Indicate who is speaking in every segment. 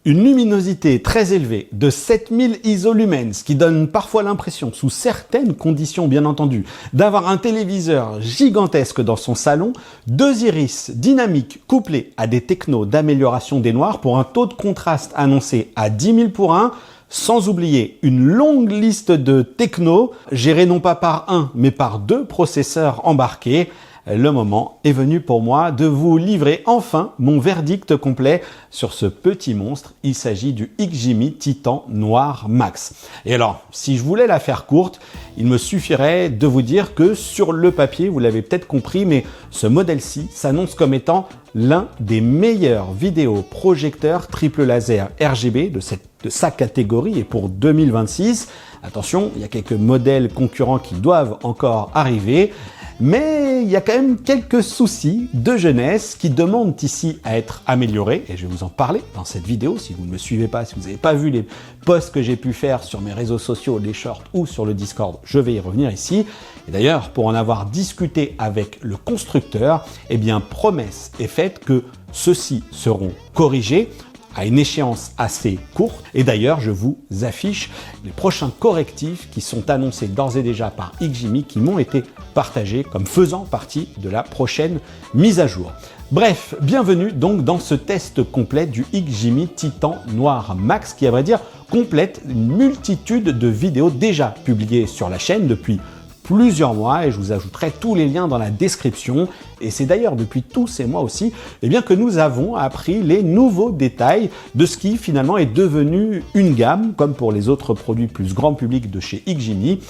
Speaker 1: Une luminosité très élevée de 7000 ISO-lumens qui donne parfois l'impression, sous certaines conditions bien entendu, d'avoir un téléviseur gigantesque dans son salon, 2 iris dynamiques couplés à des technos d'amélioration des noirs pour un taux de contraste annoncé à 10 000 pour 1, sans oublier une longue liste de technos gérés non pas par un mais par 2 processeurs embarqués. Le moment est venu pour moi de vous livrer enfin mon verdict complet sur ce petit monstre. Il s'agit du XGIMI Titan Noir Max. Et alors, si je voulais la faire courte, il me suffirait de vous dire que sur le papier, vous l'avez peut-être compris, mais ce modèle-ci s'annonce comme étant l'un des meilleurs vidéoprojecteurs triple laser RGB de sa catégorie et pour 2026. Attention, il y a quelques modèles concurrents qui doivent encore arriver. Mais il y a quand même quelques soucis de jeunesse qui demandent ici à être améliorés, et je vais vous en parler dans cette vidéo. Si vous ne me suivez pas, si vous n'avez pas vu les posts que j'ai pu faire sur mes réseaux sociaux, les shorts ou sur le Discord, je vais y revenir ici. Et d'ailleurs, pour en avoir discuté avec le constructeur, eh bien, promesse est faite que ceux-ci seront corrigés à une échéance assez courte. Et d'ailleurs, je vous affiche les prochains correctifs qui sont annoncés d'ores et déjà par XGIMI, qui m'ont été partagés comme faisant partie de la prochaine mise à jour. Bref, bienvenue donc dans ce test complet du XGIMI Titan Noir Max, qui à vrai dire complète une multitude de vidéos déjà publiées sur la chaîne depuis plusieurs mois, et je vous ajouterai tous les liens dans la description. Et c'est d'ailleurs depuis tous ces mois aussi que nous avons appris les nouveaux détails de ce qui finalement est devenu une gamme, comme pour les autres produits plus grand public de chez XGIMI.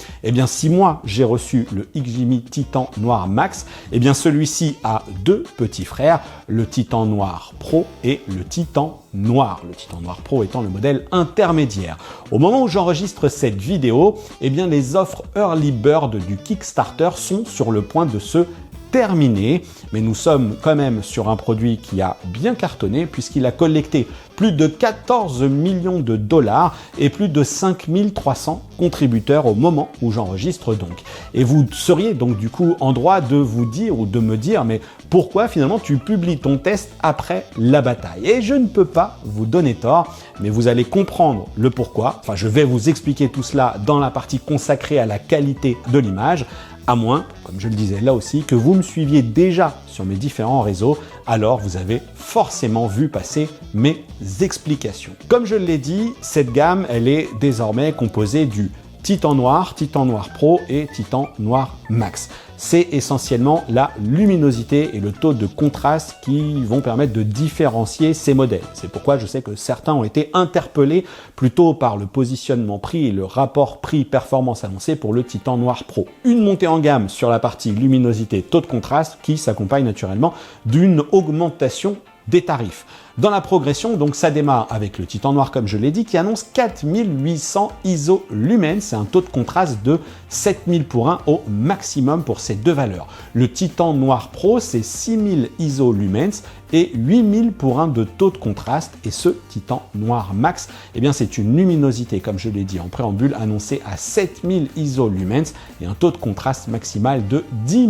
Speaker 1: Si moi j'ai reçu le XGIMI Titan Noir Max, celui-ci a 2 petits frères, le Titan Noir Pro et le Titan Noir. Le Titan Noir Pro étant le modèle intermédiaire. Au moment où j'enregistre cette vidéo, les offres Early Bird du Kickstarter sont sur le point de se terminé, mais nous sommes quand même sur un produit qui a bien cartonné puisqu'il a collecté plus de 14 millions de dollars et plus de 5300 contributeurs au moment où j'enregistre donc. Et vous seriez donc du coup en droit de vous dire ou de me dire mais pourquoi finalement tu publies ton test après la bataille? Et je ne peux pas vous donner tort, mais vous allez comprendre le pourquoi. Enfin, je vais vous expliquer tout cela dans la partie consacrée à la qualité de l'image. À moins, comme je le disais là aussi, que vous me suiviez déjà sur mes différents réseaux, alors vous avez forcément vu passer mes explications. Comme je l'ai dit, cette gamme, elle est désormais composée du Titan Noir, Titan Noir Pro et Titan Noir Max. C'est essentiellement la luminosité et le taux de contraste qui vont permettre de différencier ces modèles. C'est pourquoi je sais que certains ont été interpellés plutôt par le positionnement prix et le rapport prix-performance annoncé pour le Titan Noir Pro. Une montée en gamme sur la partie luminosité, taux de contraste qui s'accompagne naturellement d'une augmentation des tarifs. Dans la progression, donc ça démarre avec le Titan Noir, comme je l'ai dit, qui annonce 4800 ISO lumens, c'est un taux de contraste de 7000 pour 1 au maximum pour ces 2 valeurs. Le Titan Noir Pro, c'est 6000 ISO lumens et 8000 pour 1 de taux de contraste, et ce Titan Noir Max, c'est une luminosité, comme je l'ai dit en préambule, annoncée à 7000 ISO lumens et un taux de contraste maximal de 10 000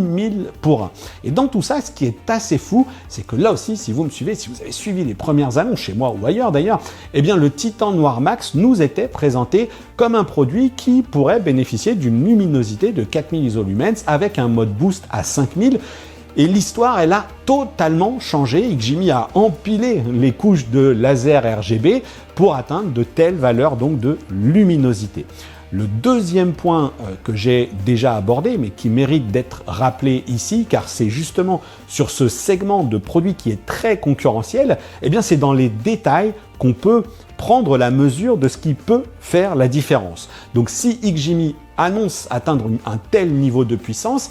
Speaker 1: pour 1. Et dans tout ça, ce qui est assez fou, c'est que là aussi, si vous me suivez, si vous avez suivi les premières annonces chez moi ou ailleurs d'ailleurs, le Titan Noir Max nous était présenté comme un produit qui pourrait bénéficier d'une luminosité de 4000 ISO lumens avec un mode boost à 5000. Et l'histoire, elle a totalement changé. XGIMI a empilé les couches de laser RGB pour atteindre de telles valeurs donc de luminosité. Le deuxième point que j'ai déjà abordé, mais qui mérite d'être rappelé ici, car c'est justement sur ce segment de produits qui est très concurrentiel, c'est dans les détails qu'on peut prendre la mesure de ce qui peut faire la différence. Donc si XGIMI annonce atteindre un tel niveau de puissance,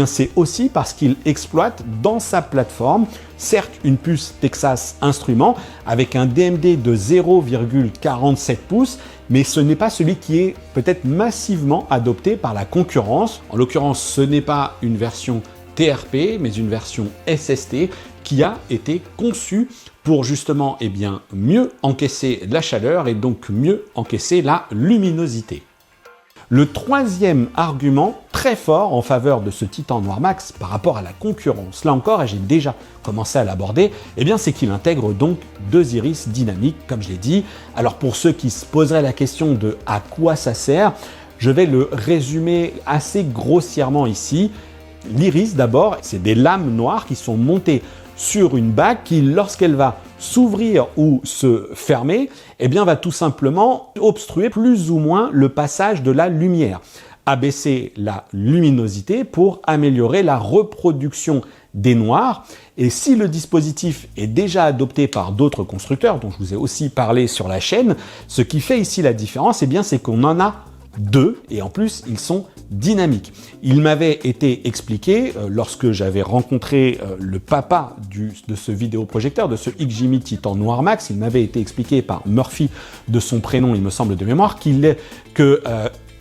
Speaker 1: c'est aussi parce qu'il exploite dans sa plateforme, certes une puce Texas Instruments avec un DMD de 0,47 pouces, mais ce n'est pas celui qui est peut-être massivement adopté par la concurrence. En l'occurrence, ce n'est pas une version TRP, mais une version SST qui a été conçue pour justement mieux encaisser la chaleur et donc mieux encaisser la luminosité. Le troisième argument très fort en faveur de ce Titan Noir Max par rapport à la concurrence, là encore, et j'ai déjà commencé à l'aborder, eh bien c'est qu'il intègre donc 2 iris dynamiques, comme je l'ai dit. Alors pour ceux qui se poseraient la question de à quoi ça sert, je vais le résumer assez grossièrement ici. L'iris d'abord, c'est des lames noires qui sont montées sur une bague qui, lorsqu'elle va s'ouvrir ou se fermer, eh bien va tout simplement obstruer plus ou moins le passage de la lumière, abaisser la luminosité pour améliorer la reproduction des noirs. Et si le dispositif est déjà adopté par d'autres constructeurs, dont je vous ai aussi parlé sur la chaîne, ce qui fait ici la différence, eh bien c'est qu'on en a 2, et en plus ils sont dynamiques. Il m'avait été expliqué lorsque j'avais rencontré le papa de ce vidéoprojecteur, de ce XGIMI Titan Noir Max, il m'avait été expliqué par Murphy, de son prénom il me semble de mémoire, que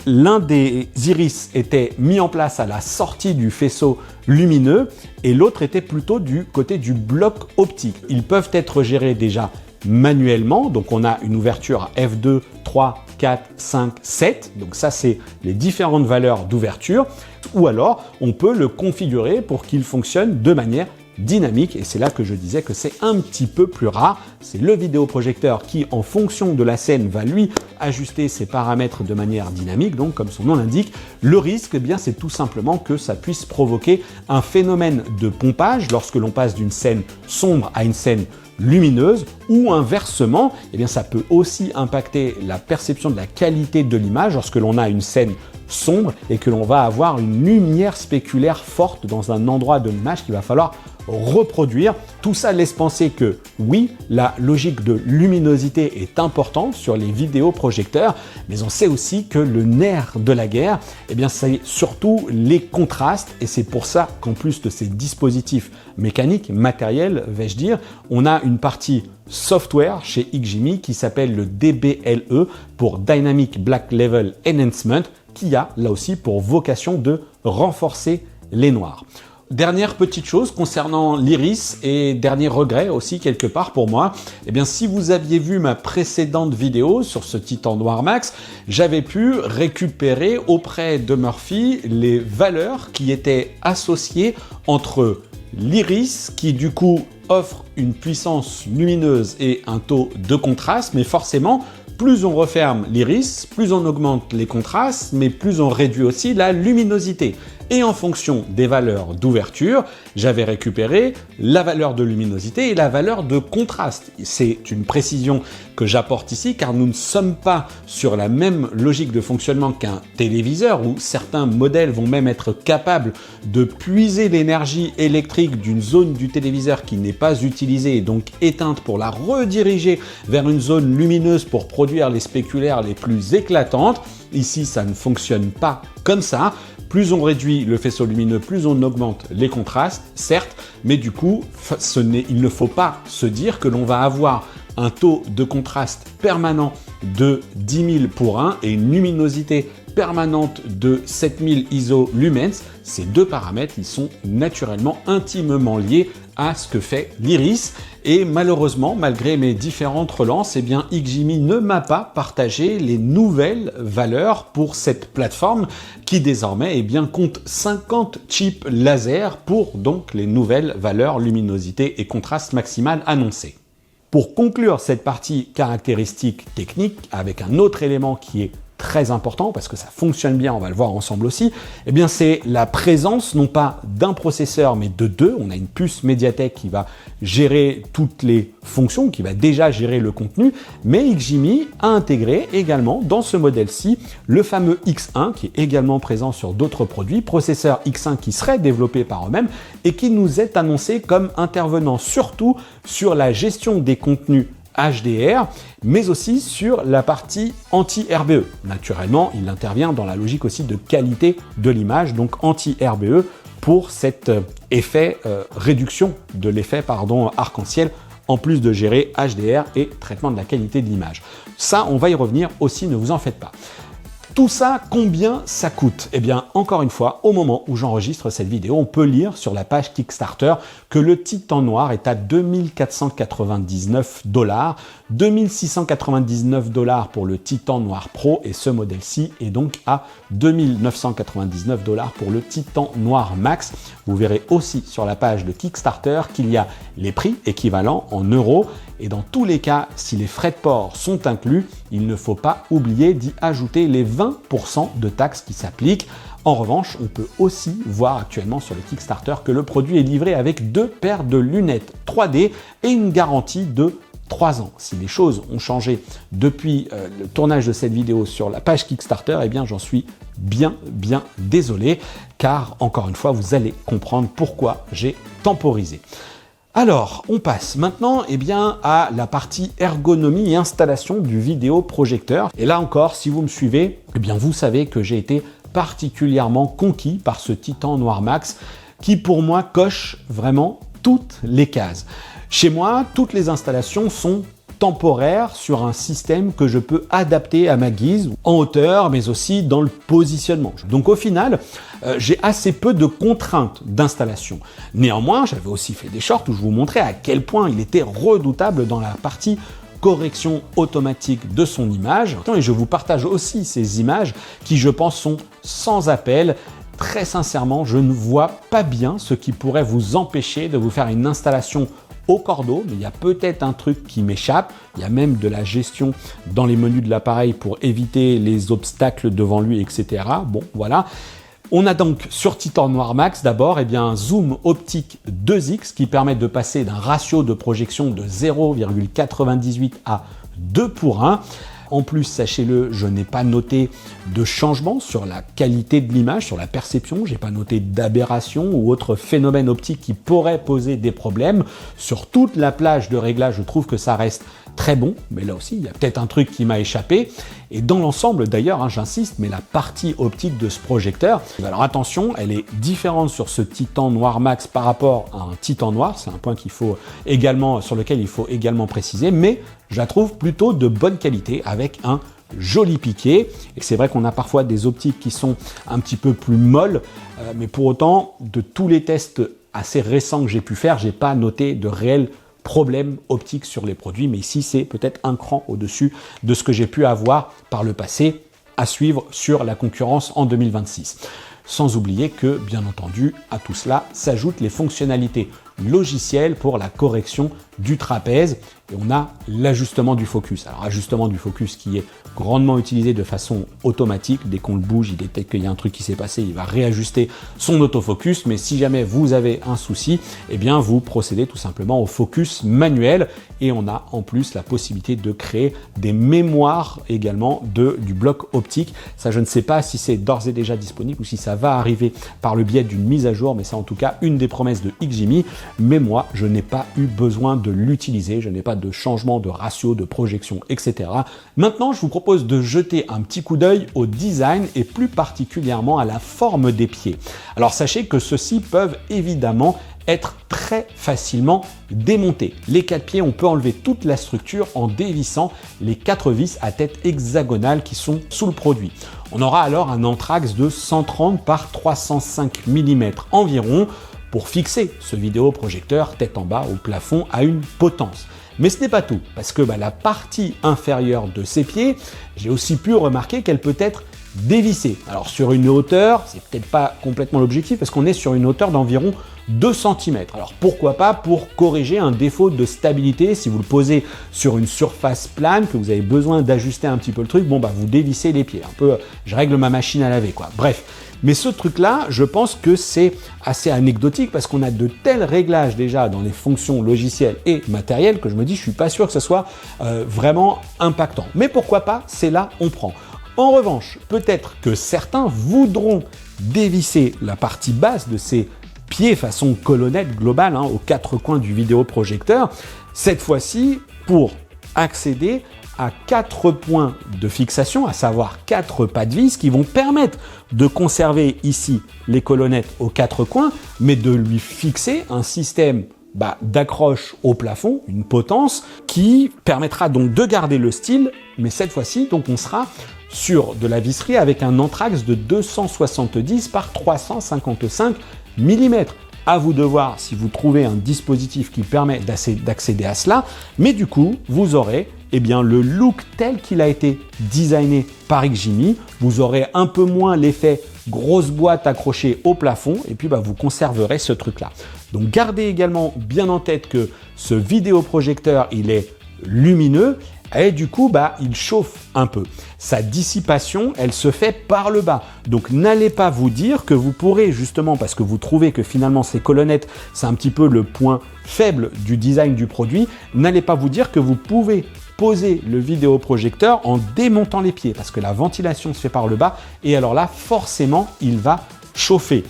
Speaker 1: l'un des iris était mis en place à la sortie du faisceau lumineux et l'autre était plutôt du côté du bloc optique. Ils peuvent être gérés déjà manuellement, donc on a une ouverture à F2, 3, 4, 5, 7, donc ça c'est les différentes valeurs d'ouverture, ou alors on peut le configurer pour qu'il fonctionne de manière dynamique, et c'est là que je disais que c'est un petit peu plus rare. C'est le vidéoprojecteur qui, en fonction de la scène, va lui ajuster ses paramètres de manière dynamique, donc comme son nom l'indique. Le risque, eh bien, c'est tout simplement que ça puisse provoquer un phénomène de pompage lorsque l'on passe d'une scène sombre à une scène lumineuse, ou inversement, eh bien, ça peut aussi impacter la perception de la qualité de l'image lorsque l'on a une scène sombre et que l'on va avoir une lumière spéculaire forte dans un endroit de l'image qu'il va falloir reproduire. Tout ça laisse penser que oui, la logique de luminosité est importante sur les vidéoprojecteurs, mais on sait aussi que le nerf de la guerre, eh bien, c'est surtout les contrastes, et c'est pour ça qu'en plus de ces dispositifs mécaniques, matériels, vais-je dire, on a une partie software chez XGIMI qui s'appelle le DBLE pour Dynamic Black Level Enhancement, qui a là aussi pour vocation de renforcer les noirs. Dernière petite chose concernant l'iris et dernier regret aussi quelque part pour moi, eh bien si vous aviez vu ma précédente vidéo sur ce Titan Noir Max, j'avais pu récupérer auprès de Murphy les valeurs qui étaient associées entre l'iris qui du coup offre une puissance lumineuse et un taux de contraste, mais forcément plus on referme l'iris, plus on augmente les contrastes, mais plus on réduit aussi la luminosité. Et en fonction des valeurs d'ouverture, j'avais récupéré la valeur de luminosité et la valeur de contraste. C'est une précision que j'apporte ici car nous ne sommes pas sur la même logique de fonctionnement qu'un téléviseur où certains modèles vont même être capables de puiser l'énergie électrique d'une zone du téléviseur qui n'est pas utilisée et donc éteinte pour la rediriger vers une zone lumineuse pour produire les spéculaires les plus éclatantes. Ici, ça ne fonctionne pas comme ça. Plus on réduit le faisceau lumineux, plus on augmente les contrastes, certes, mais du coup, il ne faut pas se dire que l'on va avoir un taux de contraste permanent de 10 000 pour 1 et une luminosité permanente de 7000 ISO lumens. Ces deux paramètres, ils sont naturellement intimement liés à ce que fait l'iris. Et malheureusement, malgré mes différentes relances, eh bien, XGIMI ne m'a pas partagé les nouvelles valeurs pour cette plateforme qui désormais eh bien, compte 50 chips laser pour donc les nouvelles valeurs luminosité et contraste maximal annoncées. Pour conclure cette partie caractéristique technique avec un autre élément qui est très important parce que ça fonctionne bien, on va le voir ensemble aussi, eh bien c'est la présence non pas d'un processeur mais de deux. On a une puce Mediatek qui va gérer toutes les fonctions, qui va déjà gérer le contenu, mais XGIMI a intégré également dans ce modèle-ci le fameux X1 qui est également présent sur d'autres produits, processeur X1 qui serait développé par eux-mêmes et qui nous est annoncé comme intervenant surtout sur la gestion des contenus HDR, mais aussi sur la partie anti-RBE. Naturellement, il intervient dans la logique aussi de qualité de l'image, donc anti-RBE pour cet effet, réduction de l'effet arc-en-ciel, en plus de gérer HDR et traitement de la qualité de l'image. Ça, on va y revenir aussi, ne vous en faites pas. Tout ça, combien ça coûte? Eh bien, encore une fois, au moment où j'enregistre cette vidéo, on peut lire sur la page Kickstarter que le Titan Noir est à 2499 $, 2699 $ pour le Titan Noir Pro, et ce modèle-ci est donc à 2999 $ pour le Titan Noir Max. Vous verrez aussi sur la page de Kickstarter qu'il y a les prix équivalents en euros, et dans tous les cas, si les frais de port sont inclus, il ne faut pas oublier d'y ajouter les 20% de taxes qui s'appliquent. En revanche, on peut aussi voir actuellement sur le Kickstarter que le produit est livré avec 2 paires de lunettes 3D et une garantie de 3 ans. Si les choses ont changé depuis le tournage de cette vidéo sur la page Kickstarter, eh bien j'en suis bien désolé, car encore une fois, vous allez comprendre pourquoi j'ai temporisé. Alors, on passe maintenant à la partie ergonomie et installation du vidéoprojecteur. Et là encore, si vous me suivez, vous savez que j'ai été particulièrement conquis par ce Titan Noir Max qui, pour moi, coche vraiment toutes les cases. Chez moi, toutes les installations sont temporaire sur un système que je peux adapter à ma guise, en hauteur, mais aussi dans le positionnement. Donc au final, j'ai assez peu de contraintes d'installation. Néanmoins, j'avais aussi fait des shorts où je vous montrais à quel point il était redoutable dans la partie correction automatique de son image. Et je vous partage aussi ces images qui, je pense, sont sans appel. Très sincèrement, je ne vois pas bien ce qui pourrait vous empêcher de vous faire une installation au cordeau, mais il y a peut-être un truc qui m'échappe. Il y a même de la gestion dans les menus de l'appareil pour éviter les obstacles devant lui, etc. Bon, voilà. On a donc sur Titan Noir Max d'abord un zoom optique 2x qui permet de passer d'un ratio de projection de 0,98 à 2 pour 1. En plus, sachez-le, je n'ai pas noté de changement sur la qualité de l'image, sur la perception. Je n'ai pas noté d'aberration ou autre phénomène optique qui pourrait poser des problèmes. Sur toute la plage de réglage, je trouve que ça reste très bon, mais là aussi, il y a peut-être un truc qui m'a échappé. Et dans l'ensemble, d'ailleurs, j'insiste, mais la partie optique de ce projecteur, alors attention, elle est différente sur ce Titan Noir Max par rapport à un Titan Noir. C'est un point sur lequel il faut également préciser, mais je la trouve plutôt de bonne qualité avec un joli piqué. Et c'est vrai qu'on a parfois des optiques qui sont un petit peu plus molles, mais pour autant, de tous les tests assez récents que j'ai pu faire, j'ai pas noté de réels problème optique sur les produits, mais ici c'est peut-être un cran au-dessus de ce que j'ai pu avoir par le passé, à suivre sur la concurrence en 2026. Sans oublier que, bien entendu, à tout cela s'ajoutent les fonctionnalités logicielles pour la correction du trapèze, et on a l'ajustement du focus. Alors ajustement du focus qui est grandement utilisé de façon automatique. Dès qu'on le bouge, il détecte qu'il y a un truc qui s'est passé, il va réajuster son autofocus, mais si jamais vous avez un souci, vous procédez tout simplement au focus manuel, et on a en plus la possibilité de créer des mémoires également du bloc optique. Ça, je ne sais pas si c'est d'ores et déjà disponible ou si ça va arriver par le biais d'une mise à jour, mais c'est en tout cas une des promesses de XGIMI, mais moi, je n'ai pas eu besoin de l'utiliser, je n'ai pas de changement de ratio, de projection, etc. Maintenant, je vous propose de jeter un petit coup d'œil au design et plus particulièrement à la forme des pieds. Alors sachez que ceux-ci peuvent évidemment être très facilement démontés. Les 4 pieds, on peut enlever toute la structure en dévissant les 4 vis à tête hexagonale qui sont sous le produit. On aura alors un anthrax de 130 par 305 mm environ pour fixer ce vidéoprojecteur tête en bas au plafond à une potence. Mais ce n'est pas tout, parce que la partie inférieure de ces pieds, j'ai aussi pu remarquer qu'elle peut être dévissée. Alors sur une hauteur, c'est peut-être pas complètement l'objectif, parce qu'on est sur une hauteur d'environ 2 cm. Alors pourquoi pas pour corriger un défaut de stabilité, si vous le posez sur une surface plane, que vous avez besoin d'ajuster un petit peu le truc, vous dévissez les pieds. Un peu, je règle ma machine à laver, quoi. Bref. Mais ce truc-là, je pense que c'est assez anecdotique parce qu'on a de tels réglages déjà dans les fonctions logicielles et matérielles que je me dis, je suis pas sûr que ce soit vraiment impactant. Mais pourquoi pas, c'est là, on prend. En revanche, peut-être que certains voudront dévisser la partie basse de ces pieds façon colonnette globale aux 4 coins du vidéoprojecteur, cette fois-ci pour accéder à 4 points de fixation, à savoir 4 pas de vis qui vont permettre de conserver ici les colonnettes aux 4 coins, mais de lui fixer un système d'accroche au plafond, une potence qui permettra donc de garder le style, mais cette fois-ci, donc on sera sur de la visserie avec un anthrax de 270 par 355 mm. À vous de voir si vous trouvez un dispositif qui permet d'accéder à cela, mais du coup, vous aurez le look tel qu'il a été designé par Ximi. Vous aurez un peu moins l'effet grosse boîte accrochée au plafond, et puis vous conserverez ce truc-là. Donc gardez également bien en tête que ce vidéoprojecteur, il est lumineux, et du coup, il chauffe un peu. Sa dissipation, elle se fait par le bas. Donc, n'allez pas vous dire que vous pourrez, justement, parce que vous trouvez que finalement, ces colonnettes, c'est un petit peu le point faible du design du produit, n'allez pas vous dire que vous pouvez poser le vidéoprojecteur en démontant les pieds, parce que la ventilation se fait par le bas, et alors là, forcément, il va chauffer.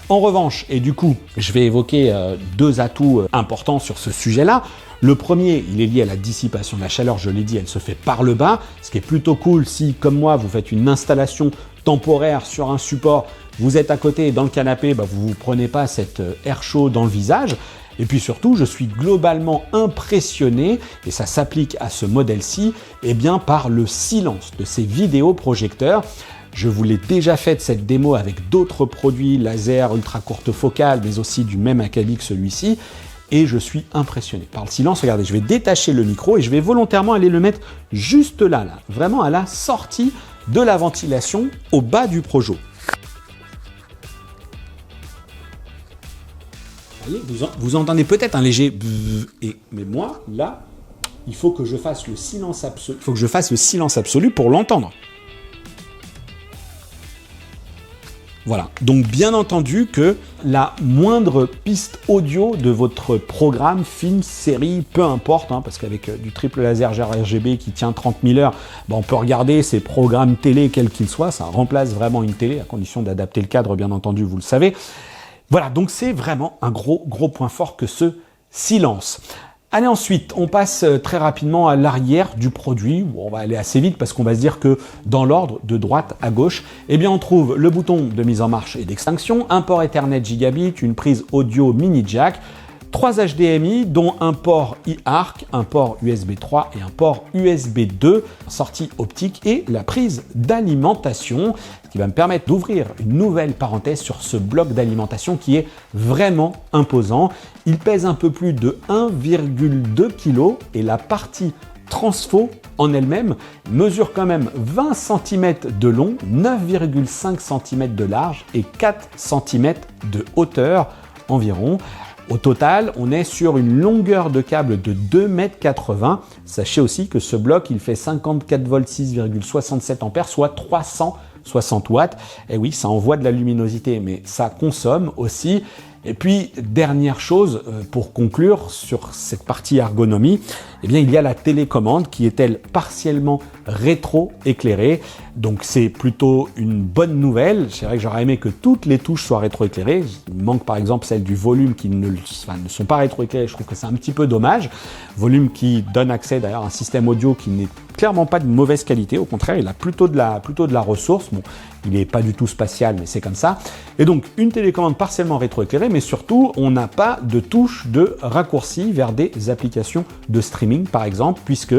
Speaker 1: En revanche, et du coup, je vais évoquer deux atouts importants sur ce sujet-là. Le premier, il est lié à la dissipation de la chaleur, je l'ai dit, elle se fait par le bas, ce qui est plutôt cool si, comme moi, vous faites une installation temporaire sur un support, vous êtes à côté et dans le canapé, vous ne prenez pas cet air chaud dans le visage. Et puis surtout, je suis globalement impressionné, et ça s'applique à ce modèle-ci, par le silence de ces vidéoprojecteurs. Je vous l'ai déjà fait cette démo avec d'autres produits laser ultra courte focale, mais aussi du même acabit que celui-ci. Et je suis impressionné par le silence. Regardez, je vais détacher le micro et je vais volontairement aller le mettre juste là, vraiment à la sortie de la ventilation au bas du Projo. Voyez, vous entendez peut-être un léger bzzz, mais moi, là, il faut que je fasse le silence absolu. Il faut que je fasse le silence absolu pour l'entendre. Voilà, donc bien entendu que la moindre piste audio de votre programme, film, série, peu importe, parce qu'avec du triple laser RGB qui tient 30 000 heures, on peut regarder ces programmes télé quels qu'ils soient, ça remplace vraiment une télé, à condition d'adapter le cadre, bien entendu, vous le savez. Voilà, donc c'est vraiment un gros point fort que ce silence. Allez, ensuite, on passe très rapidement à l'arrière du produit. On va aller assez vite parce qu'on va se dire que dans l'ordre de droite à gauche, on trouve le bouton de mise en marche et d'extinction, un port Ethernet Gigabit, une prise audio mini jack, 3 HDMI, dont un port eARC, un port USB 3 et un port USB 2, sortie optique et la prise d'alimentation, ce qui va me permettre d'ouvrir une nouvelle parenthèse sur ce bloc d'alimentation qui est vraiment imposant. Il pèse un peu plus de 1,2 kg et la partie transfo en elle-même mesure quand même 20 cm de long, 9,5 cm de large et 4 cm de hauteur environ. Au total, on est sur une longueur de câble de 2,80 m. Sachez aussi que ce bloc, il fait 54 volts 6,67 ampères, soit 360 watts. Et oui, ça envoie de la luminosité, mais ça consomme aussi. Et puis, dernière chose, pour conclure sur cette partie ergonomie, il y a la télécommande qui est, elle, partiellement rétro-éclairée. Donc, c'est plutôt une bonne nouvelle. C'est vrai que j'aurais aimé que toutes les touches soient rétro-éclairées. Il manque par exemple celle du volume qui ne sont pas rétro-éclairées. Je trouve que c'est un petit peu dommage. Volume qui donne accès d'ailleurs à un système audio qui n'est clairement pas de mauvaise qualité. Au contraire, il a plutôt de la ressource. Bon, il n'est pas du tout spatial, mais c'est comme ça. Et donc, une télécommande partiellement rétro-éclairée, mais surtout, on n'a pas de touche de raccourci vers des applications de streaming, par exemple, puisque,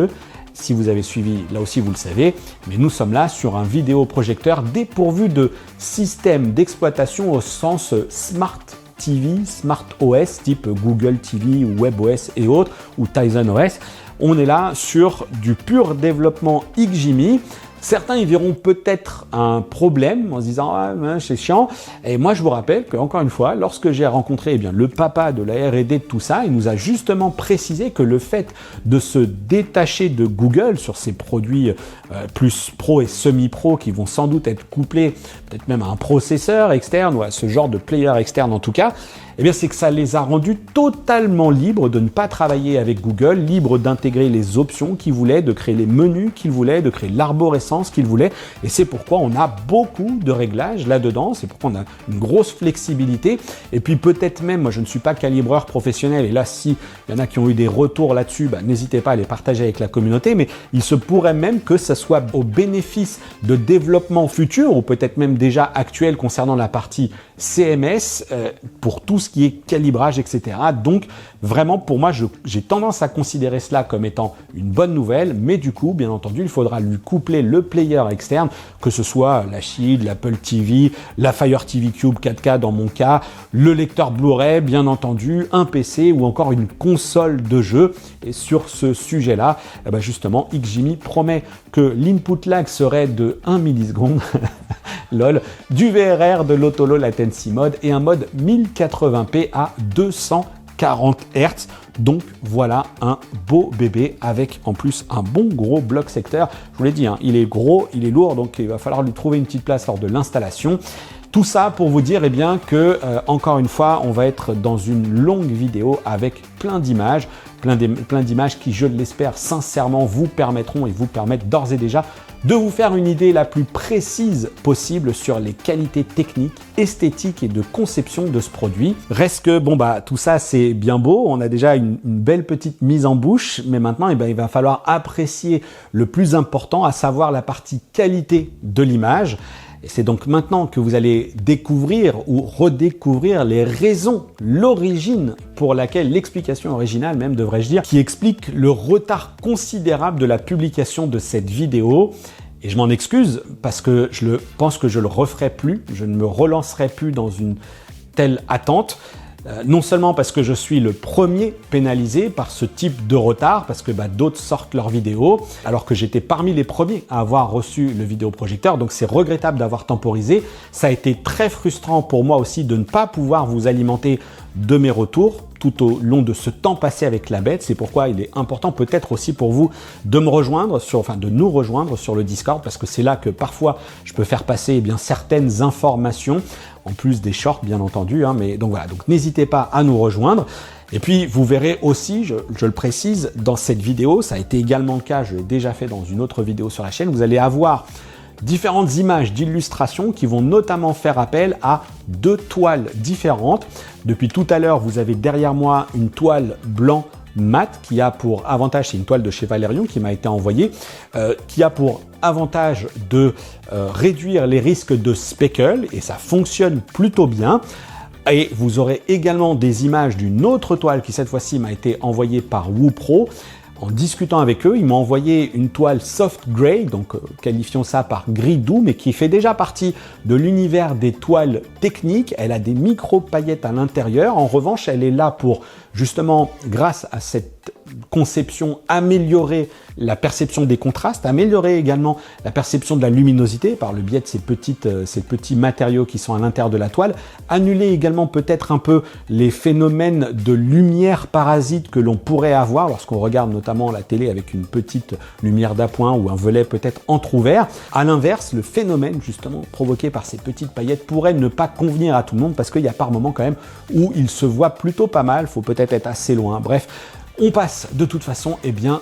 Speaker 1: si vous avez suivi, là aussi vous le savez, mais nous sommes là sur un vidéoprojecteur dépourvu de système d'exploitation au sens Smart TV, Smart OS, type Google TV, WebOS et autres, ou Tizen OS. On est là sur du pur développement Ximi. Certains y verront peut-être un problème en se disant « Ah, c'est chiant ». Et moi, je vous rappelle qu'encore une fois, lorsque j'ai rencontré le papa de la R&D de tout ça, il nous a justement précisé que le fait de se détacher de Google sur ces produits plus pro et semi-pro qui vont sans doute être couplés peut-être même à un processeur externe ou à ce genre de player externe en tout cas, c'est que ça les a rendus totalement libres de ne pas travailler avec Google, libres d'intégrer les options qu'ils voulaient, de créer les menus qu'ils voulaient, de créer l'arborescence qu'ils voulaient. Et c'est pourquoi on a beaucoup de réglages là-dedans, c'est pourquoi on a une grosse flexibilité. Et puis peut-être même, moi je ne suis pas calibreur professionnel, et là si il y en a qui ont eu des retours là-dessus, n'hésitez pas à les partager avec la communauté, mais il se pourrait même que ça soit au bénéfice de développement futur, ou peut-être même déjà actuel concernant la partie CMS, pour tous ce qui est calibrage, etc. Donc vraiment pour moi, j'ai tendance à considérer cela comme étant une bonne nouvelle, mais du coup, bien entendu, il faudra lui coupler le player externe, que ce soit la Shield, l'Apple TV, la Fire TV Cube 4K dans mon cas, le lecteur Blu-ray, bien entendu, un PC ou encore une console de jeu. Et sur ce sujet-là, justement, XGIMI promet que l'input lag serait de 1 milliseconde, lol, du VRR, de l'Auto-Low Latency Mode et un mode 1080p à 240 Hz. Donc voilà un beau bébé avec en plus un bon gros bloc secteur. Je vous l'ai dit, il est gros, il est lourd, donc il va falloir lui trouver une petite place lors de l'installation. Tout ça pour vous dire que, encore une fois, on va être dans une longue vidéo avec plein d'images, plein d'images qui, je l'espère sincèrement, vous permettront et vous permettent d'ores et déjà de vous faire une idée la plus précise possible sur les qualités techniques, esthétiques et de conception de ce produit. Reste que, tout ça c'est bien beau, on a déjà une belle petite mise en bouche, mais maintenant il va falloir apprécier le plus important, à savoir la partie qualité de l'image. Et c'est donc maintenant que vous allez découvrir ou redécouvrir les raisons, l'origine pour laquelle, l'explication originale même devrais-je dire, qui explique le retard considérable de la publication de cette vidéo. Et je m'en excuse parce que je pense que je le referai plus, je ne me relancerai plus dans une telle attente. Non seulement parce que je suis le premier pénalisé par ce type de retard, parce que d'autres sortent leurs vidéos, alors que j'étais parmi les premiers à avoir reçu le vidéoprojecteur, donc c'est regrettable d'avoir temporisé. Ça a été très frustrant pour moi aussi de ne pas pouvoir vous alimenter de mes retours tout au long de ce temps passé avec la bête. C'est pourquoi il est important peut-être aussi pour vous de nous rejoindre sur le Discord, parce que c'est là que parfois je peux faire passer certaines informations, en plus des shorts bien entendu, mais donc voilà, donc n'hésitez pas à nous rejoindre. Et puis vous verrez aussi, je le précise, dans cette vidéo, ça a été également le cas, je l'ai déjà fait dans une autre vidéo sur la chaîne, vous allez avoir différentes images d'illustration qui vont notamment faire appel à 2 toiles différentes. Depuis tout à l'heure, vous avez derrière moi une toile blanc mat qui a pour avantage, c'est une toile de chez Valerion qui m'a été envoyée, qui a pour avantage de réduire les risques de speckle, et ça fonctionne plutôt bien. Et vous aurez également des images d'une autre toile qui cette fois-ci m'a été envoyée par WooPro. En discutant avec eux, ils m'ont envoyé une toile soft grey, donc qualifions ça par gris doux, mais qui fait déjà partie de l'univers des toiles techniques. Elle a des micro-paillettes à l'intérieur. En revanche, elle est là pour justement, grâce à cette conception, améliorer la perception des contrastes, améliorer également la perception de la luminosité par le biais de ces petits matériaux qui sont à l'intérieur de la toile, annuler également peut-être un peu les phénomènes de lumière parasite que l'on pourrait avoir lorsqu'on regarde notamment la télé avec une petite lumière d'appoint ou un volet peut-être entrouvert. À l'inverse, le phénomène justement provoqué par ces petites paillettes pourrait ne pas convenir à tout le monde, parce qu'il y a par moments quand même où il se voit plutôt pas mal, faut peut-être être assez loin, bref. On passe de toute façon,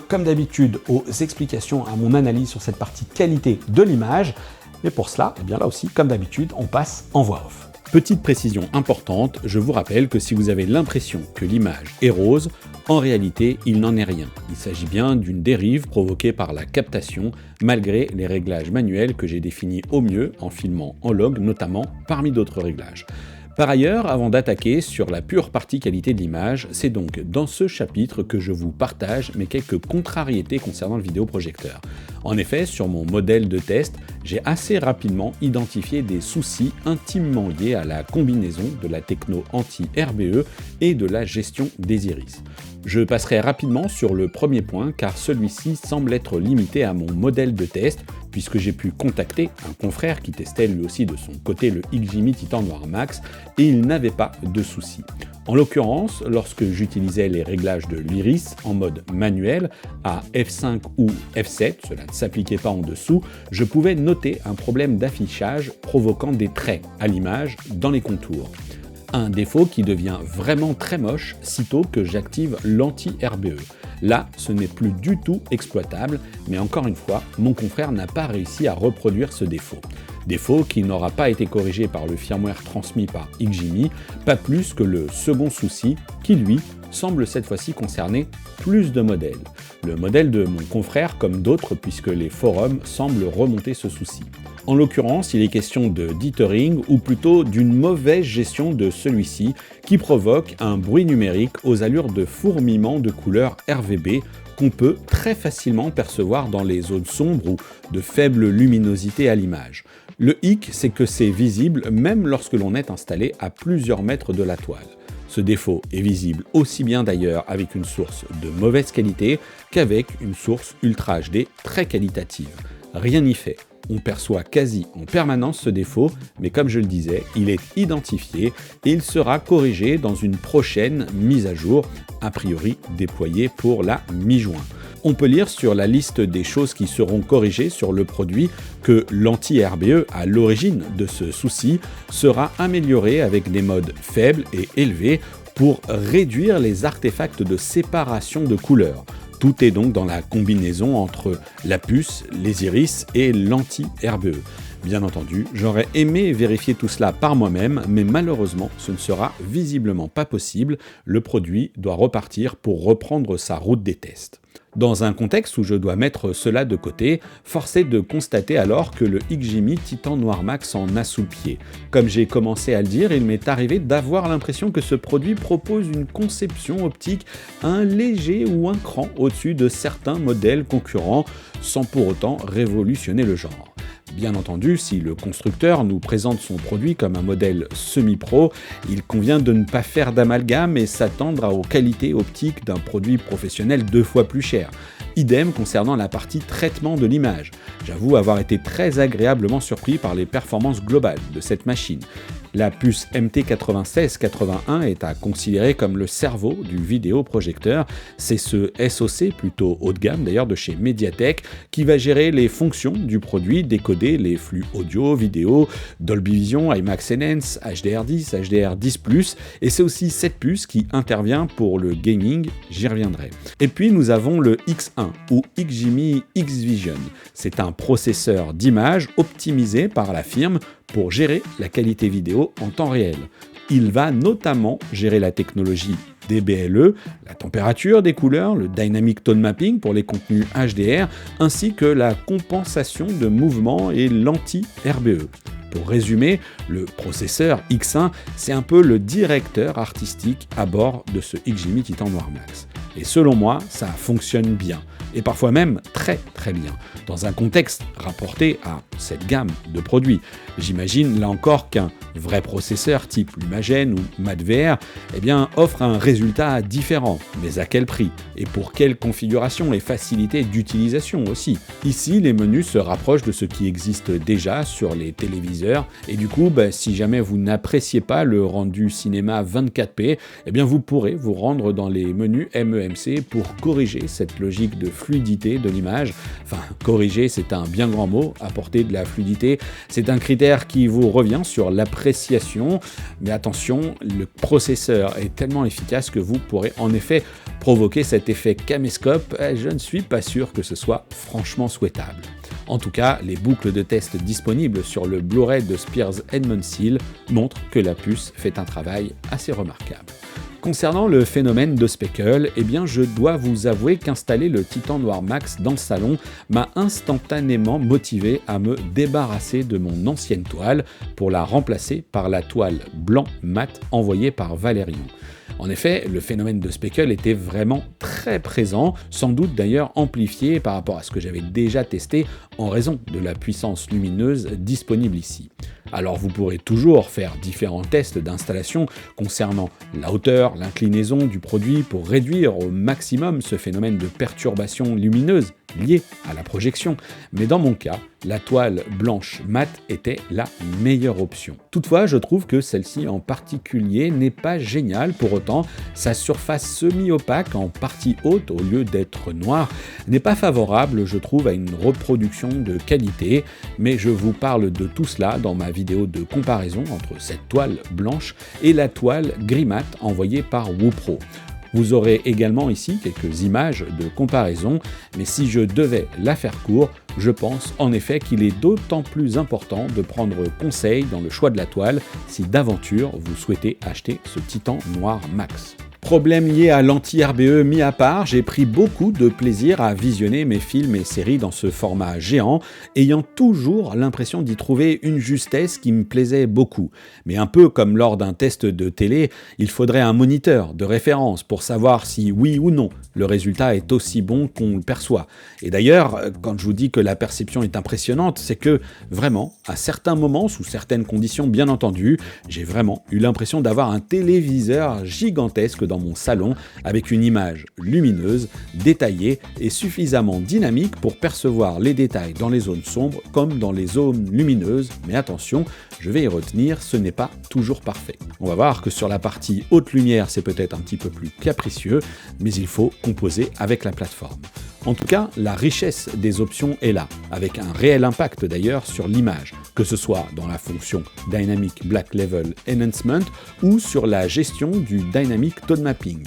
Speaker 1: comme d'habitude, aux explications, à mon analyse sur cette partie qualité de l'image. Mais pour cela, là aussi, comme d'habitude, on passe en voix off. Petite précision importante, je vous rappelle que si vous avez l'impression que l'image est rose, en réalité, il n'en est rien. Il s'agit bien d'une dérive provoquée par la captation, malgré les réglages manuels que j'ai définis au mieux en filmant en log, notamment parmi d'autres réglages. Par ailleurs, avant d'attaquer sur la pure partie qualité de l'image, c'est donc dans ce chapitre que je vous partage mes quelques contrariétés concernant le vidéoprojecteur. En effet, sur mon modèle de test, j'ai assez rapidement identifié des soucis intimement liés à la combinaison de la techno anti-RBE et de la gestion des iris. Je passerai rapidement sur le premier point car celui-ci semble être limité à mon modèle de test, puisque j'ai pu contacter un confrère qui testait lui aussi de son côté le XGIMI Titan Noir Max et il n'avait pas de soucis. En l'occurrence, lorsque j'utilisais les réglages de l'iris en mode manuel à F5 ou F7, cela ne s'appliquait pas en dessous, je pouvais noter un problème d'affichage provoquant des traits à l'image dans les contours. Un défaut qui devient vraiment très moche sitôt que j'active l'anti-RBE. Là, ce n'est plus du tout exploitable, mais encore une fois, mon confrère n'a pas réussi à reproduire ce défaut. Défaut qui n'aura pas été corrigé par le firmware transmis par XGIMI, pas plus que le second souci qui, lui, semble cette fois-ci concerner plus de modèles. Le modèle de mon confrère comme d'autres puisque les forums semblent remonter ce souci. En l'occurrence, il est question de dithering ou plutôt d'une mauvaise gestion de celui-ci qui provoque un bruit numérique aux allures de fourmillement de couleurs RGB qu'on peut très facilement percevoir dans les zones sombres ou de faible luminosité à l'image. Le hic, c'est que c'est visible même lorsque l'on est installé à plusieurs mètres de la toile. Ce défaut est visible aussi bien d'ailleurs avec une source de mauvaise qualité qu'avec une source Ultra HD très qualitative. Rien n'y fait. On perçoit quasi en permanence ce défaut, mais comme je le disais, il est identifié et il sera corrigé dans une prochaine mise à jour, a priori déployée pour la mi-juin. On peut lire sur la liste des choses qui seront corrigées sur le produit que l'anti-RBE, à l'origine de ce souci, sera amélioré avec des modes faibles et élevés pour réduire les artefacts de séparation de couleurs. Tout est donc dans la combinaison entre la puce, les iris et l'anti-RBE. Bien entendu, j'aurais aimé vérifier tout cela par moi-même, mais malheureusement, ce ne sera visiblement pas possible. Le produit doit repartir pour reprendre sa route des tests. Dans un contexte où je dois mettre cela de côté, force est de constater alors que le XGMI Titan Noir Max en a sous le pied. Comme j'ai commencé à le dire, il m'est arrivé d'avoir l'impression que ce produit propose une conception optique un léger ou un cran au-dessus de certains modèles concurrents, sans pour autant révolutionner le genre. Bien entendu, si le constructeur nous présente son produit comme un modèle semi-pro, il convient de ne pas faire d'amalgame et s'attendre aux qualités optiques d'un produit professionnel 2 fois plus cher. Idem concernant la partie traitement de l'image. J'avoue avoir été très agréablement surpris par les performances globales de cette machine. La puce MT9681 est à considérer comme le cerveau du vidéoprojecteur. C'est ce SoC, plutôt haut de gamme d'ailleurs, de chez Mediatek, qui va gérer les fonctions du produit, décoder les flux audio, vidéo, Dolby Vision, IMAX Enhance, HDR10, HDR10+, et c'est aussi cette puce qui intervient pour le gaming, j'y reviendrai. Et puis nous avons le X1 ou XGMI X-Vision. C'est un processeur d'image optimisé par la firme pour gérer la qualité vidéo en temps réel. Il va notamment gérer la technologie DBLE, la température des couleurs, le Dynamic Tone Mapping pour les contenus HDR, ainsi que la compensation de mouvement et l'anti-RBE. Pour résumer, le processeur X1, c'est un peu le directeur artistique à bord de ce XGMI Titan Noir Max. Et selon moi, ça fonctionne bien, et parfois même très très bien, dans un contexte rapporté à cette gamme de produits. J'imagine là encore qu'un vrai processeur type Lumagen ou MadVR offre un résultat différent, mais à quel prix? Et pour quelle configuration et facilité d'utilisation aussi? Ici, les menus se rapprochent de ce qui existe déjà sur les téléviseurs, et du coup, si jamais vous n'appréciez pas le rendu cinéma 24p, vous pourrez vous rendre dans les menus MEMC pour corriger cette logique de fluidité de l'image. Enfin, corriger, c'est un bien grand mot, apporter de la fluidité, c'est un critère qui vous revient sur l'appréciation, mais attention, le processeur est tellement efficace que vous pourrez en effet provoquer cet effet caméscope. Je ne suis pas sûr que ce soit franchement souhaitable. En tout cas, les boucles de test disponibles sur le Blu-ray de Spears Edmund Seal montrent que la puce fait un travail assez remarquable. Concernant le phénomène de speckle, je dois vous avouer qu'installer le Titan Noir Max dans le salon m'a instantanément motivé à me débarrasser de mon ancienne toile pour la remplacer par la toile blanc mat envoyée par Valerion. En effet, le phénomène de speckle était vraiment très présent, sans doute d'ailleurs amplifié par rapport à ce que j'avais déjà testé en raison de la puissance lumineuse disponible ici. Alors vous pourrez toujours faire différents tests d'installation concernant la hauteur, l'inclinaison du produit pour réduire au maximum ce phénomène de perturbation lumineuse lié à la projection, mais dans mon cas, la toile blanche mat était la meilleure option. Toutefois, je trouve que celle-ci en particulier n'est pas géniale pour autant, sa surface semi-opaque en partie haute au lieu d'être noire n'est pas favorable, je trouve, à une reproduction de qualité, mais je vous parle de tout cela dans ma vidéo de comparaison entre cette toile blanche et la toile gris mat envoyée par Wupro. Vous aurez également ici quelques images de comparaison, mais si je devais la faire court, je pense en effet qu'il est d'autant plus important de prendre conseil dans le choix de la toile si d'aventure vous souhaitez acheter ce Titan Noir Max. Problème lié à l'anti-RBE mis à part, j'ai pris beaucoup de plaisir à visionner mes films et séries dans ce format géant, ayant toujours l'impression d'y trouver une justesse qui me plaisait beaucoup. Mais un peu comme lors d'un test de télé, il faudrait un moniteur de référence pour savoir si oui ou non le résultat est aussi bon qu'on le perçoit. Et d'ailleurs, quand je vous dis que la perception est impressionnante, c'est que vraiment, à certains moments, sous certaines conditions bien entendu, j'ai vraiment eu l'impression d'avoir un téléviseur gigantesque dans mon salon avec une image lumineuse, détaillée et suffisamment dynamique pour percevoir les détails dans les zones sombres comme dans les zones lumineuses. Mais attention, je vais y retenir, ce n'est pas toujours parfait. On va voir que sur la partie haute lumière, c'est peut-être un petit peu plus capricieux, mais il faut composer avec la plateforme. En tout cas, la richesse des options est là, avec un réel impact d'ailleurs sur l'image, que ce soit dans la fonction Dynamic Black Level Enhancement ou sur la gestion du Dynamic Tone Mapping.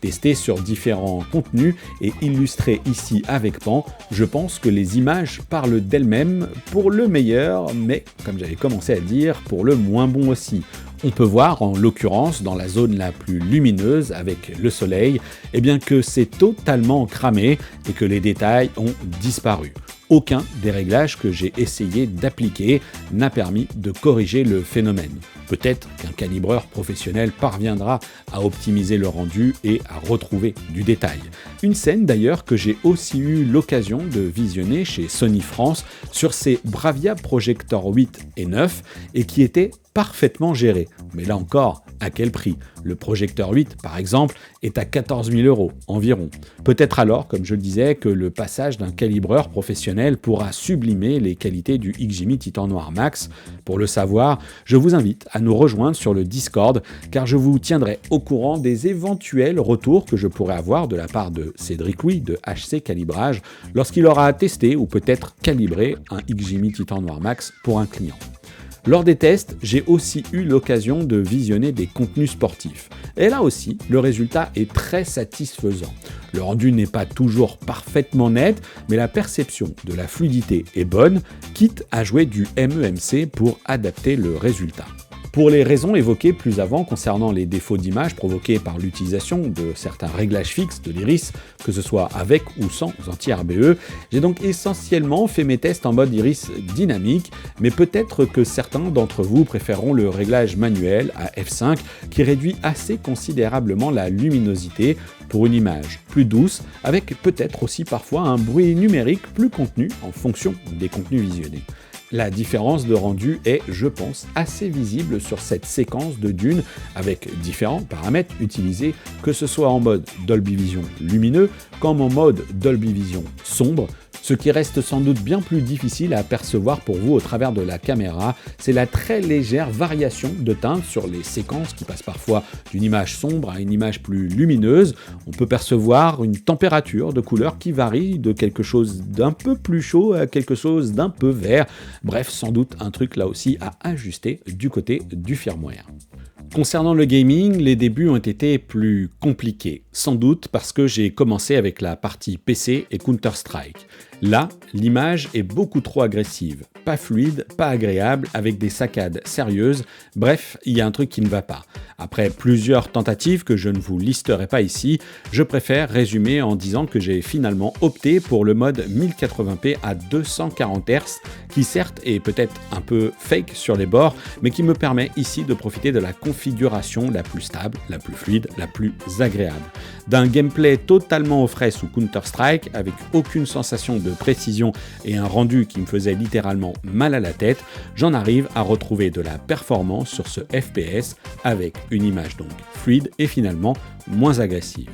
Speaker 1: Testé sur différents contenus et illustré ici avec Pan, je pense que les images parlent d'elles-mêmes pour le meilleur, mais comme j'avais commencé à dire, pour le moins bon aussi. On peut voir, en l'occurrence, dans la zone la plus lumineuse avec le soleil, eh bien que c'est totalement cramé et que les détails ont disparu. Aucun des réglages que j'ai essayé d'appliquer n'a permis de corriger le phénomène. Peut-être qu'un calibreur professionnel parviendra à optimiser le rendu et à retrouver du détail. Une scène d'ailleurs que j'ai aussi eu l'occasion de visionner chez Sony France sur ses Bravia Projector 8 et 9 et qui était parfaitement géré. Mais là encore, à quel prix ? Le projecteur 8, par exemple, est à 14 000 € environ. Peut-être alors, comme je le disais, que le passage d'un calibreur professionnel pourra sublimer les qualités du XGIMI Titan Noir Max. Pour le savoir, je vous invite à nous rejoindre sur le Discord, car je vous tiendrai au courant des éventuels retours que je pourrais avoir de la part de Cédric Louis de HC Calibrage lorsqu'il aura testé ou peut-être calibré un XGIMI Titan Noir Max pour un client. Lors des tests, j'ai aussi eu l'occasion de visionner des contenus sportifs. Et là aussi, le résultat est très satisfaisant. Le rendu n'est pas toujours parfaitement net, mais la perception de la fluidité est bonne, quitte à jouer du MEMC pour adapter le résultat. Pour les raisons évoquées plus avant concernant les défauts d'image provoqués par l'utilisation de certains réglages fixes de l'iris, que ce soit avec ou sans anti-RBE, j'ai donc essentiellement fait mes tests en mode iris dynamique, mais peut-être que certains d'entre vous préféreront le réglage manuel à f5 qui réduit assez considérablement la luminosité pour une image plus douce, avec peut-être aussi parfois un bruit numérique plus contenu en fonction des contenus visionnés. La différence de rendu est, je pense, assez visible sur cette séquence de Dune avec différents paramètres utilisés, que ce soit en mode Dolby Vision lumineux comme en mode Dolby Vision sombre. Ce qui reste sans doute bien plus difficile à percevoir pour vous au travers de la caméra, c'est la très légère variation de teinte sur les séquences qui passent parfois d'une image sombre à une image plus lumineuse. On peut percevoir une température de couleur qui varie de quelque chose d'un peu plus chaud à quelque chose d'un peu vert. Bref, sans doute un truc là aussi à ajuster du côté du firmware. Concernant le gaming, les débuts ont été plus compliqués, sans doute parce que j'ai commencé avec la partie PC et Counter-Strike. Là, l'image est beaucoup trop agressive, pas fluide, pas agréable, avec des saccades sérieuses, bref, il y a un truc qui ne va pas. Après plusieurs tentatives que je ne vous listerai pas ici, je préfère résumer en disant que j'ai finalement opté pour le mode 1080p à 240 Hz, qui certes est peut-être un peu fake sur les bords, mais qui me permet ici de profiter de la configuration la plus stable, la plus fluide, la plus agréable. D'un gameplay totalement au frais sous Counter-Strike, avec aucune sensation de précision et un rendu qui me faisait littéralement mal à la tête, j'en arrive à retrouver de la performance sur ce FPS avec une image donc fluide et finalement moins agressive.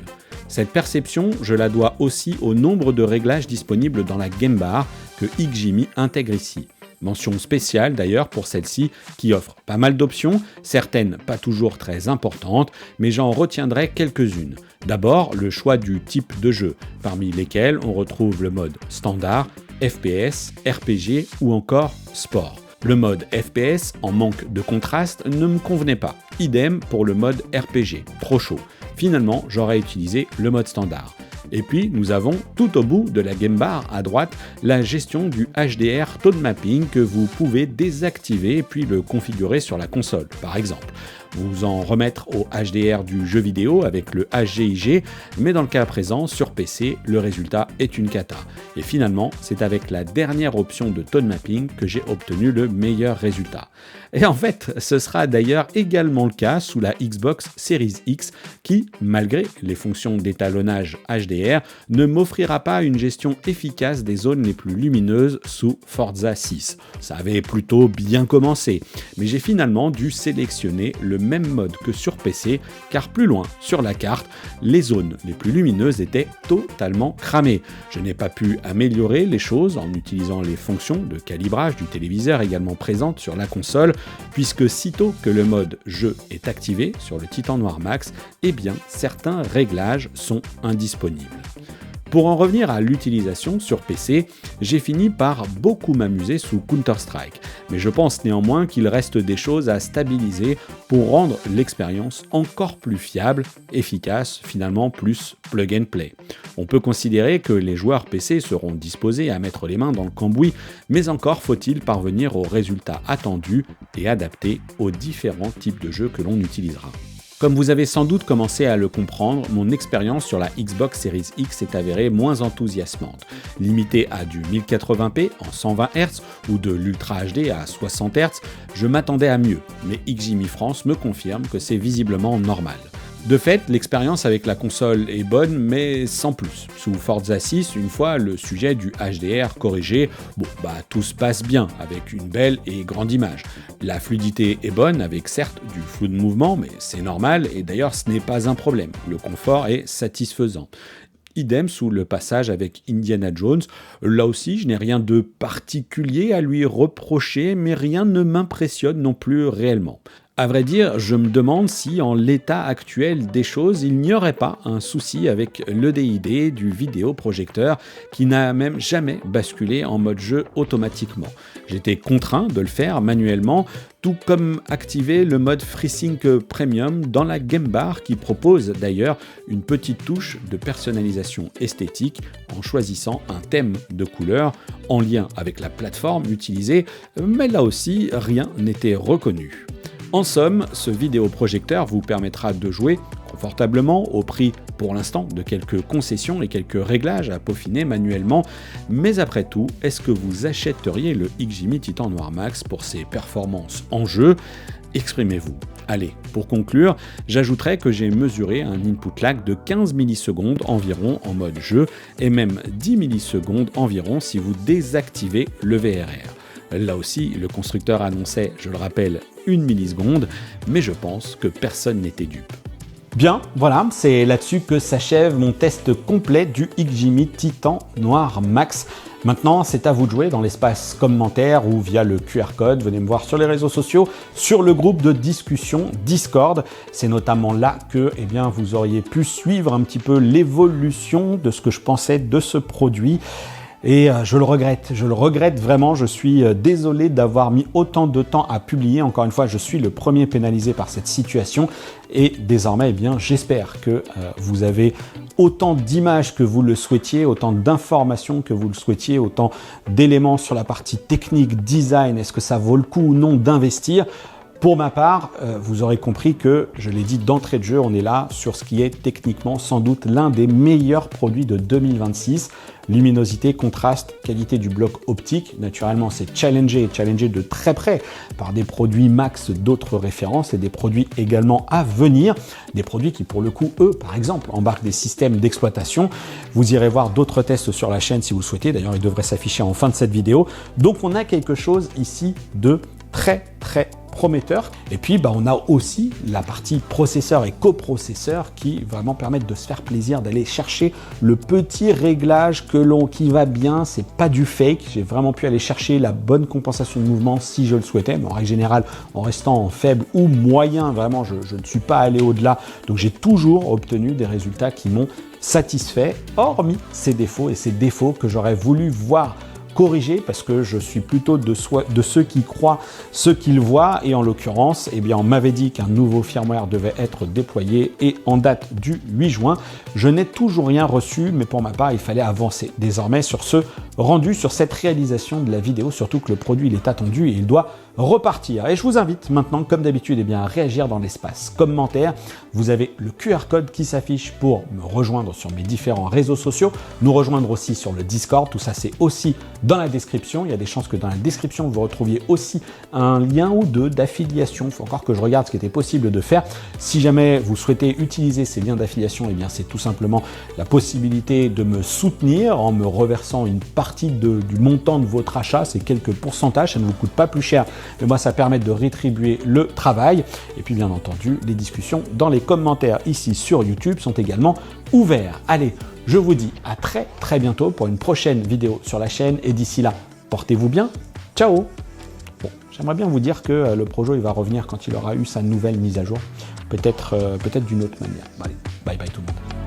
Speaker 1: Cette perception, je la dois aussi au nombre de réglages disponibles dans la Game Bar que XGIMI intègre ici. Mention spéciale d'ailleurs pour celle-ci qui offre pas mal d'options, certaines pas toujours très importantes, mais j'en retiendrai quelques-unes. D'abord, le choix du type de jeu, parmi lesquels on retrouve le mode standard, FPS, RPG ou encore sport. Le mode FPS, en manque de contraste, ne me convenait pas. Idem pour le mode RPG, trop chaud. Finalement, j'aurais utilisé le mode standard. Et puis, nous avons tout au bout de la Game Bar à droite la gestion du HDR Tone Mapping que vous pouvez désactiver puis le configurer sur la console, par exemple. vous en remettre au HDR du jeu vidéo avec le HGIG, mais dans le cas présent, sur PC, le résultat est une cata. Et finalement, c'est avec la dernière option de tone mapping que j'ai obtenu le meilleur résultat. Et en fait, ce sera d'ailleurs également le cas sous la Xbox Series X qui, malgré les fonctions d'étalonnage HDR, ne m'offrira pas une gestion efficace des zones les plus lumineuses sous Forza 6. Ça avait plutôt bien commencé, mais j'ai finalement dû sélectionner le même mode que sur PC, car plus loin sur la carte, les zones les plus lumineuses étaient totalement cramées. Je n'ai pas pu améliorer les choses en utilisant les fonctions de calibrage du téléviseur également présentes sur la console, puisque sitôt que le mode jeu est activé sur le Titan Noir Max, eh bien certains réglages sont indisponibles. Pour en revenir à l'utilisation sur PC, j'ai fini par beaucoup m'amuser sous Counter-Strike, mais je pense néanmoins qu'il reste des choses à stabiliser pour rendre l'expérience encore plus fiable, efficace, finalement plus plug and play. On peut considérer que les joueurs PC seront disposés à mettre les mains dans le cambouis, mais encore faut-il parvenir aux résultats attendus et adaptés aux différents types de jeux que l'on utilisera. Comme vous avez sans doute commencé à le comprendre, mon expérience sur la Xbox Series X s'est avérée moins enthousiasmante. Limitée à du 1080p en 120 Hz ou de l'Ultra HD à 60 Hz, je m'attendais à mieux, mais XGIMI France me confirme que c'est visiblement normal. De fait, l'expérience avec la console est bonne, mais sans plus. Sous Forza 6, une fois le sujet du HDR corrigé, tout se passe bien, avec une belle et grande image. La fluidité est bonne, avec certes du flou de mouvement, mais c'est normal, et d'ailleurs ce n'est pas un problème. Le confort est satisfaisant. Idem sous le passage avec Indiana Jones. Là aussi, je n'ai rien de particulier à lui reprocher, mais rien ne m'impressionne non plus réellement. À vrai dire, je me demande si, en l'état actuel des choses, il n'y aurait pas un souci avec l'EDID du vidéoprojecteur qui n'a même jamais basculé en mode jeu automatiquement. J'étais contraint de le faire manuellement, tout comme activer le mode FreeSync Premium dans la Game Bar qui propose d'ailleurs une petite touche de personnalisation esthétique en choisissant un thème de couleur en lien avec la plateforme utilisée, mais là aussi, rien n'était reconnu. En somme, ce vidéoprojecteur vous permettra de jouer confortablement au prix pour l'instant de quelques concessions et quelques réglages à peaufiner manuellement, mais après tout, est-ce que vous achèteriez le XGIMI Titan Noir Max pour ses performances en jeu ? Exprimez-vous. Allez, pour conclure, j'ajouterai que j'ai mesuré un input lag de 15 millisecondes environ en mode jeu et même 10 millisecondes environ si vous désactivez le VRR. Là aussi, le constructeur annonçait, je le rappelle, 1 milliseconde, mais je pense que personne n'était dupe. Bien, voilà, c'est là-dessus que s'achève mon test complet du XGIMI Titan Noir Max. Maintenant, c'est à vous de jouer dans l'espace commentaire ou via le QR code. Venez me voir sur les réseaux sociaux, sur le groupe de discussion Discord. C'est notamment là que vous auriez pu suivre un petit peu l'évolution de ce que je pensais de ce produit. Et je le regrette vraiment, je suis désolé d'avoir mis autant de temps à publier. Encore une fois, je suis le premier pénalisé par cette situation et désormais, j'espère que vous avez autant d'images que vous le souhaitiez, autant d'informations que vous le souhaitiez, autant d'éléments sur la partie technique, design, est-ce que ça vaut le coup ou non d'investir ? Pour ma part, vous aurez compris que, je l'ai dit d'entrée de jeu, on est là sur ce qui est techniquement sans doute l'un des meilleurs produits de 2026. Luminosité, contraste, qualité du bloc optique. Naturellement, c'est challengé de très près par des produits Max d'autres références et des produits également à venir. Des produits qui, pour le coup, eux, par exemple, embarquent des systèmes d'exploitation. Vous irez voir d'autres tests sur la chaîne si vous le souhaitez. D'ailleurs, ils devraient s'afficher en fin de cette vidéo. Donc, on a quelque chose ici de très prometteur. Et puis, on a aussi la partie processeur et coprocesseur qui vraiment permettent de se faire plaisir, d'aller chercher le petit réglage qui va bien. C'est pas du fake. J'ai vraiment pu aller chercher la bonne compensation de mouvement si je le souhaitais. Mais en règle générale, en restant en faible ou moyen, vraiment, je ne suis pas allé au-delà. Donc, j'ai toujours obtenu des résultats qui m'ont satisfait, hormis ces défauts que j'aurais voulu voir corriger parce que je suis plutôt de ceux qui croient ce qu'ils voient et en l'occurrence, eh bien, on m'avait dit qu'un nouveau firmware devait être déployé et en date du 8 juin, je n'ai toujours rien reçu, mais pour ma part, il fallait avancer désormais sur ce rendu, sur cette réalisation de la vidéo, surtout que le produit il est attendu et il doit repartir. Et je vous invite maintenant, comme d'habitude, eh bien, à réagir dans l'espace commentaire. Vous avez le QR code qui s'affiche pour me rejoindre sur mes différents réseaux sociaux, nous rejoindre aussi sur le Discord. Tout ça, c'est aussi dans la description. Il y a des chances que dans la description, vous retrouviez aussi un lien ou deux d'affiliation. Il faut encore que je regarde ce qui était possible de faire. Si jamais vous souhaitez utiliser ces liens d'affiliation, eh bien, c'est tout simplement la possibilité de me soutenir en me reversant une partie du montant de votre achat. C'est quelques pourcentages, ça ne vous coûte pas plus cher. Mais moi, ça permet de rétribuer le travail. Et puis, bien entendu, les discussions dans les commentaires ici sur YouTube sont également ouverts. Allez, je vous dis à très très bientôt pour une prochaine vidéo sur la chaîne. Et d'ici là, portez-vous bien. Ciao! Bon, j'aimerais bien vous dire que le Projo, il va revenir quand il aura eu sa nouvelle mise à jour. Peut-être d'une autre manière. Allez, bye bye tout le monde.